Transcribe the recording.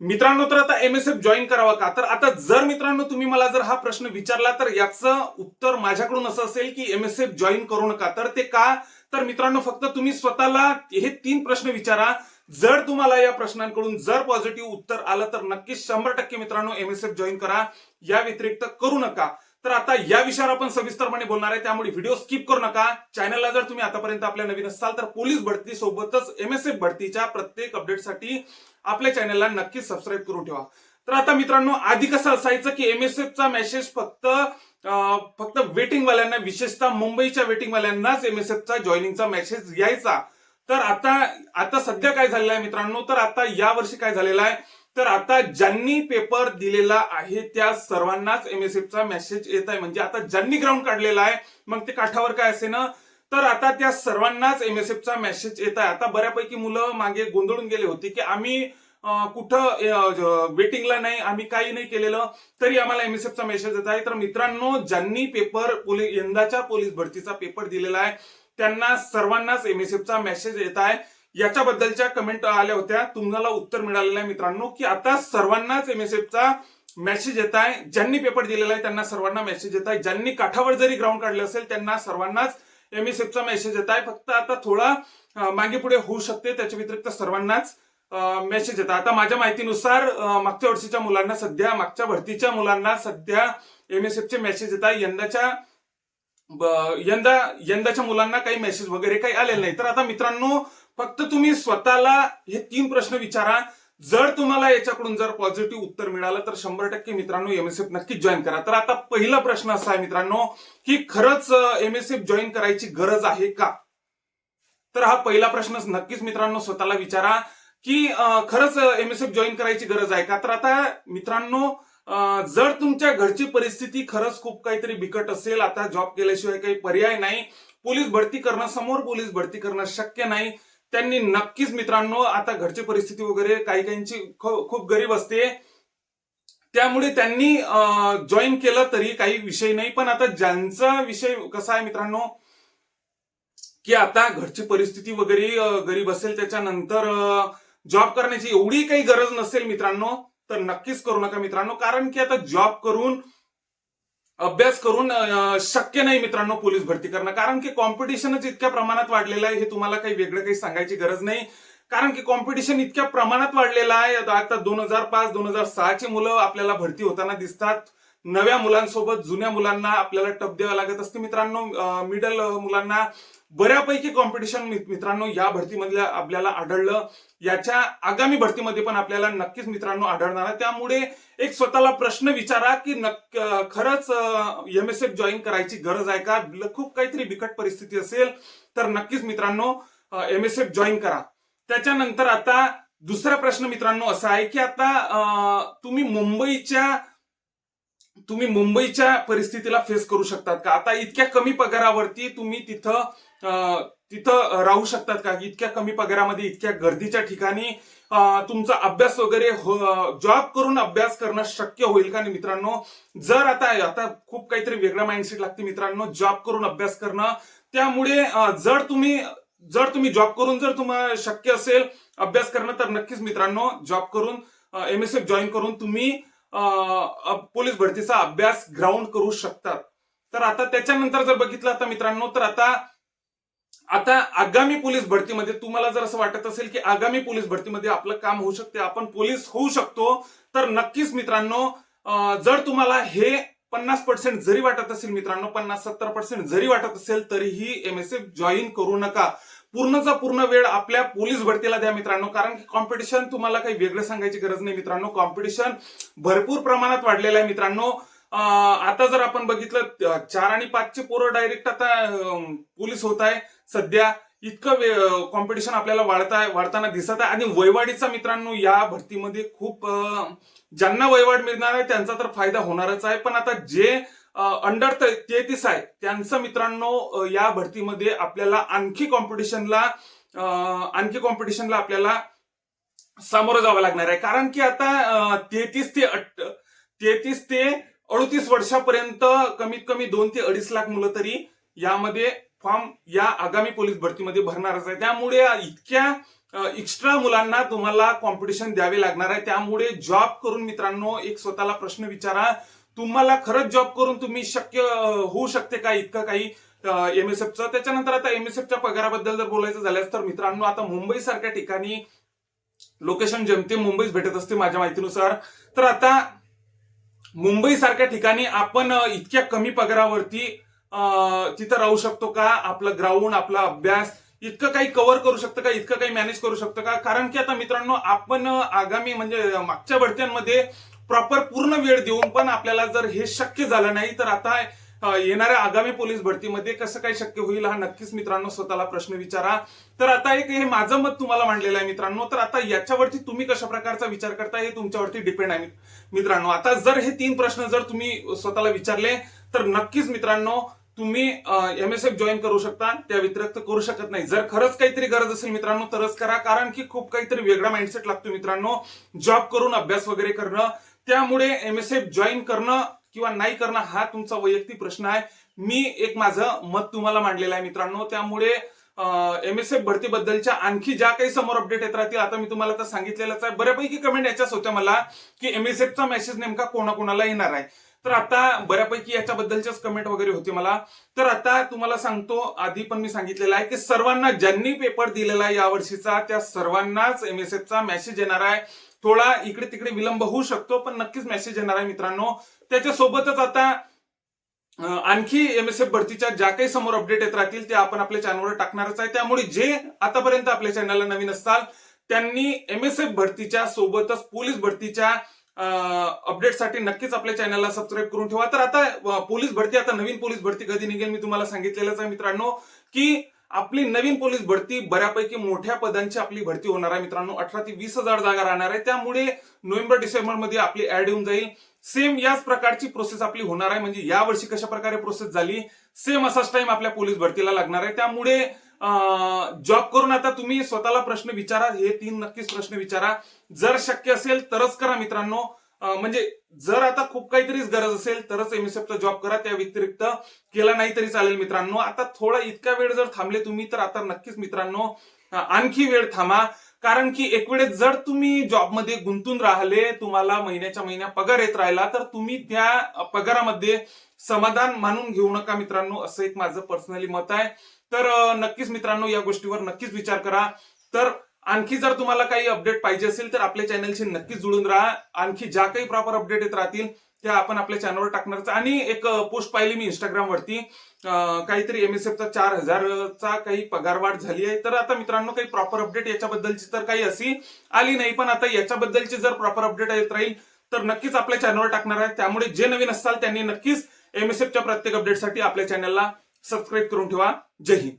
मित्रांनो, तर आता एमएसएफ जॉईन करावं का? तर आता जर मित्रांनो तुम्ही मला जर हा प्रश्न विचारला तर याचं उत्तर माझ्याकडून असं असेल की एमएसएफ जॉईन करू नका. तर ते का? तर मित्रांनो, फक्त तुम्ही स्वतःला हे 3 प्रश्न विचारा. जर तुम्हाला या प्रश्नांकडून जर पॉझिटिव्ह उत्तर आलं तर नक्कीच 100% मित्रांनो एमएसएफ जॉईन करा. या व्यतिरिक्त करू नका. तर आता या विषयावर आपण सविस्तरपणे बोलणार आहे, त्यामुळे व्हिडिओ स्किप करू नका. चॅनलला जर तुम्ही आतापर्यंत आपल्या नवीन असाल तर पोलीस भरती सोबतच एमएसएफ भरतीच्या प्रत्येक अपडेटसाठी आपल्या चॅनलला नक्कीच सबस्क्राईब करून ठेवा. तर आता मित्रांनो, आधी कसं असायचं की एमएसएफचा मेसेज फक्त वेटिंग वाल्यांना, विशेषतः मुंबईच्या वेटिंग वाल्यांनाच एमएसएफचा जॉईनिंगचा मेसेज यायचा. तर आता सध्या काय झालेलं आहे मित्रांनो, तर आता या वर्षी काय झालेलं आहे, तर आता ज्यांनी पेपर दिलेला आहे त्या सर्वांनाच एमएसएफचा मेसेज येत आहे. म्हणजे आता ज्यांनी ग्राउंड काढलेला आहे, मग ते काठावर काय असे ना, तर आता त्या सर्वांनाच एमएसएफचा मेसेज येत आहे. आता बऱ्यापैकी मुलं मागे गोंधळून गेले होते की आम्ही कुठं वेटिंगला नाही, आम्ही काही नाही केलेलं तरी आम्हाला एमएसएफचा मेसेज येत आहे. तर मित्रांनो, ज्यांनी यंदाच्या पोलीस भरतीचा पेपर दिलेला आहे त्यांना सर्वांनाच एमएसएफचा मेसेज येत आहे. याच्याबद्दलच्या कमेंट आल्या होत्या, तुम्हाला उत्तर मिळालेलं आहे मित्रांनो की आता सर्वांनाच एमएसएफचा मेसेज येत आहे. ज्यांनी पेपर दिलेला आहे त्यांना सर्वांना मेसेज येत आहे. ज्यांनी काठावर जरी ग्राउंड काढलं असेल त्यांना सर्वांनाच एमएसएफचा मेसेज येत आहे. फक्त आता थोडा मागे पुढे होऊ शकते, त्याच्या व्यतिरिक्त सर्वांनाच मेसेज येतात. आता माझ्या माहितीनुसार मागच्या भरतीच्या मुलांना सध्या एमएसएफचे मेसेज येत आहे. यंदाच्या मुलांना काही मेसेज वगैरे काही आलेले नाही. तर आता मित्रांनो, फक्त तुम्ही स्वतःला हे 3 प्रश्न विचारा. जर तुम्हाला याच्याकडून जर पॉझिटिव्ह उत्तर मिळालं तर 100% मित्रांनो एमएसएफ नक्कीच जॉईन करा. तर आता पहिला प्रश्न असा आहे मित्रांनो की खरंच एमएसएफ जॉईन करायची गरज आहे का? तर हा पहिला प्रश्न नक्कीच मित्रांनो स्वतःला विचारा की खरंच एमएसएफ जॉईन करायची गरज आहे का? तर आता मित्रांनो, जर तुमच्या घरची परिस्थिती खरंच खूप काहीतरी बिकट असेल, आता जॉब केल्याशिवाय काही पर्याय नाही, पोलीस भरती करणं शक्य नाही, त्यांनी नक्कीच मित्रांनो, आता घरची परिस्थिती वगैरे काही काहींची खूप गरीब असते, त्यामुळे त्यांनी जॉईन केलं तरी काही विषय नाही. पण आता ज्यांचा विषय कसा आहे मित्रांनो की आता घरची परिस्थिती वगैरे गरीब असेल, त्याच्यानंतर जॉब करण्याची एवढी काही गरज नसेल मित्रांनो, तर नक्कीच करू नका मित्रांनो. कारण की आता जॉब करून, अभ्यास करून शक्य नाही मित्रांनो पोलीस भरती करणं. कारण की कॉम्पिटिशनच इतक्या प्रमाणात वाढलेलं आहे, हे तुम्हाला काही वेगळं काही सांगायची गरज नाही. कारण की कॉम्पिटिशन इतक्या प्रमाणात वाढलेलं आहे. आता 2005-2006 ची मुलं आपल्याला भरती होताना दिसतात. नव्या मुलांसोबत जुन्या मुलांना आपल्याला टप द्यावं लागत असते मित्रांनो. मिडल मुलांना बऱ्यापैकी कॉम्पिटिशन मित्रांनो या भरतीमधल्या आपल्याला आढळलं. याच्या आगामी भरतीमध्ये पण आपल्याला नक्कीच मित्रांनो आढळणार आहे. त्यामुळे एक स्वतःला प्रश्न विचारा की खरंच एमएसएफ जॉईन करायची गरज आहे का? खूप काहीतरी बिकट परिस्थिती असेल तर नक्कीच मित्रांनो एमएसएफ जॉईन करा. त्याच्यानंतर आता दुसरा प्रश्न मित्रांनो असा आहे की आता तुम्ही मुंबईच्या परिस्थितीला फेस करू शकतात का? आता इतक्या कमी पगारावरती तुम्ही तिथं राहू शकतात का? इतक्या कमी पगारामध्ये, इतक्या गर्दीच्या ठिकाणी तुमचा अभ्यास वगैरे जॉब करून अभ्यास करणं शक्य होईल का? मित्रांनो, जर आता खूप काहीतरी वेगळा माइंडसेट लागते मित्रांनो जॉब करून अभ्यास करणं. त्यामुळे जर तुम्ही जॉब करून जर तुम्हाला शक्य असेल अभ्यास करणं, तर नक्कीच मित्रांनो जॉब करून एमएसएफ जॉईन करून तुम्ही पोलीस भरतीचा अभ्यास ग्राउंड करू शकतात. तर आता त्याच्यानंतर जर बघितलं आता मित्रांनो, तर आता आगामी पोलीस भरतीमध्ये तुम्हाला जर असं वाटत असेल की आगामी पोलीस भरतीमध्ये आपलं काम होऊ शकते, आपण पोलीस होऊ शकतो, तर नक्कीच मित्रांनो जर तुम्हाला हे 50% जरी वाटत असेल मित्रांनो, 50-70% जरी वाटत असेल तरीही एमएसएफ जॉईन करू नका. पूर्णचा पूर्ण वेळ आपल्या पोलीस भरतीला द्या मित्रांनो. कारण की कॉम्पिटिशन, तुम्हाला काही वेगळं सांगायची गरज नाही मित्रांनो, कॉम्पिटिशन भरपूर प्रमाणात वाढलेलं आहे मित्रांनो. आता जर आपण बघितलं 4 आणि 5 चे पोरं डायरेक्ट आता पोलीस होत आहे सध्या. इतकं कॉम्पिटिशन आपल्याला वाढताना दिसत आहे. आणि वयवाढीचा मित्रांनो या भरतीमध्ये खूप ज्यांना वयवाढ मिळणार आहे त्यांचा तर फायदा होणारच आहे. पण आता जे अंडर 33 आहे त्यांचं मित्रांनो या भरतीमध्ये आपल्याला आणखी कॉम्पिटिशनला आपल्याला सामोरं जावं लागणार आहे. कारण की आता 33 ते 38 वर्षापर्यंत कमीत कमी 2 ते 2.5 लाख मुलं तरी यामध्ये फॉर्म या आगामी पोलीस भरतीमध्ये भरणारच आहे. त्यामुळे इतक्या एक्स्ट्रा मुलांना तुम्हाला कॉम्पिटिशन द्यावे लागणार आहे. त्यामुळे जॉब करून मित्रांनो एक स्वतःला प्रश्न विचारा, तुम्हाला खरंच जॉब करून तुम्ही शक्य होऊ शकते का इतकं काही एमएसएफचं. त्याच्यानंतर आता एमएसएफच्या पगाराबद्दल जर बोलायचं झाल्यास तर मित्रांनो आता मुंबई सारख्या ठिकाणी लोकेशन जेमते मुंबईच भेटत असते माझ्या माहितीनुसार. तर आता मुंबई सारख्या ठिकाणी आपण इतक्या कमी पगारावरती तिथं राहू शकतो का? आपलं ग्राउंड, आपला अभ्यास इतकं काही कव्हर करू शकतं का? इतकं काही मॅनेज करू शकतं का? कारण की आता मित्रांनो आपण आगामी म्हणजे मागच्या भरत्यांमध्ये प्रॉपर पूर्ण वेळ देऊन पण आपल्याला जर हे शक्य झालं नाही तर आता येणाऱ्या आगामी पोलीस भरतीमध्ये कसं काय शक्य होईल हा नक्कीच मित्रांनो स्वतःला प्रश्न विचारा. तर आता एक हे माझं मत तुम्हाला मांडलेलं आहे मित्रांनो. तर आता याच्यावरती तुम्ही कशा प्रकारचा विचार करता हे तुमच्यावरती डिपेंड आहे मित्रांनो. आता जर हे 3 प्रश्न जर तुम्ही स्वतःला विचारले तर नक्कीच मित्रांनो तुम्ही एमएसएफ जॉईन करू शकता, त्या व्यतिरिक्त करू शकत नाही. जर खरंच काहीतरी गरज असेल मित्रांनो तरच करा, कारण की खूप काहीतरी वेगळा माइंडसेट लागतो मित्रांनो जॉब करून अभ्यास वगैरे करणं. त्यामुळे एमएसएफ जॉईन करणं किंवा नाही करणं हा तुमचा वैयक्तिक प्रश्न आहे. मी एक माझं मत तुम्हाला मांडलेलं आहे मित्रांनो. त्यामुळे एमएसएफ भरतीबद्दलच्या आणखी ज्या काही समोर अपडेट येत राहतील, आता मी तुम्हाला तर सांगितलेलंच आहे. बऱ्यापैकी कमेंट याच्याच होत्या मला की एमएसएफचा मेसेज नेमका कोणाकोणाला येणार आहे. तर आता बऱ्यापैकी याच्याबद्दलच्याच कमेंट वगैरे होती मला. तर आता तुम्हाला सांगतो, आधी पण मी सांगितलेलं आहे की सर्वांना ज्यांनी पेपर दिलेला आहे यावर्षीचा त्या सर्वांनाच एमएसएफचा मेसेज येणार आहे. थोडा इकडे तिकडे विलंब होऊ शकतो पण नक्कीच मेसेज येणार आहे मित्रांनो. त्याच्यासोबतच आता आणखी एमएसएफ भरतीच्या ज्या काही समोर अपडेट येत राहतील ते आपण आपल्या चॅनलवर टाकणारच आहे. त्यामुळे जे आतापर्यंत आपल्या चॅनलला नवीन असताल त्यांनी एमएसएफ भरतीच्या सोबतच पोलीस भरतीच्या अपडेटसाठी नक्कीच आपल्या चॅनलला सबस्क्राईब करून ठेवा. तर आता पोलीस भरती, आता नवीन पोलीस भरती कधी निघेल मी तुम्हाला सांगितलेलंच आहे मित्रांनो की आपली नवीन पोलीस भरती बऱ्यापैकी मोठ्या पदांची आपली भरती होणार आहे मित्रांनो. 18 ते 20,000 जागा राहणार आहे. त्यामुळे नोव्हेंबर डिसेंबर मध्ये आपली ऍड येऊन जाईल. सेम याच प्रकारची प्रोसेस आपली होणार आहे. म्हणजे यावर्षी कशा प्रकारे प्रोसेस झाली सेम असाच टाइम आपल्या पोलीस भरतीला लागणार आहे. त्यामुळे जॉब करून आता तुम्ही स्वतःला प्रश्न विचारा, हे 3 नक्कीच प्रश्न विचारा. जर शक्य असेल तरच करा मित्रांनो. म्हणजे जर आता खूप काहीतरीच गरज असेल तरच एमएसएफचा जॉब करा, त्या व्यतिरिक्त केला नाही तरी चालेल मित्रांनो. आता थोडा इतका वेळ जर थांबले तुम्ही तर आता नक्कीच मित्रांनो आणखी वेळ थांबा. कारण की एक वेळेस जर तुम्ही जॉबमध्ये गुंतून राहिले, तुम्हाला महिन्याच्या महिन्या पगार येत राहिला तर तुम्ही त्या पगारामध्ये समाधान मानून घेऊ नका मित्रांनो, असं एक माझं पर्सनली मत आहे. तर नक्कीच मित्रांनो या गोष्टीवर नक्कीच विचार करा. तर आणखी जर तुम्हाला काही अपडेट पाहिजे असेल तर आपल्या चॅनलशी नक्कीच जुळून राहा. आणखी ज्या काही प्रॉपर अपडेट येत राहतील त्या आपण आपल्या चॅनलवर टाकणारच. आणि एक पोस्ट पाहिली मी इंस्टाग्राम वरती, काहीतरी एमएसएफचा 4,000चा काही पगारवाढ झाली आहे. तर आता मित्रांनो काही प्रॉपर अपडेट याच्याबद्दलची तर काही अशी आली नाही, पण आता याच्याबद्दलची जर प्रॉपर अपडेट येत राहील तर नक्कीच आपल्या चॅनलवर टाकणार आहे. त्यामुळे जे नवीन असाल त्यांनी नक्कीच एमएसएफच्या प्रत्येक अपडेटसाठी आपल्या चॅनलला सबस्क्राईब करून ठेवा. जय हिंद.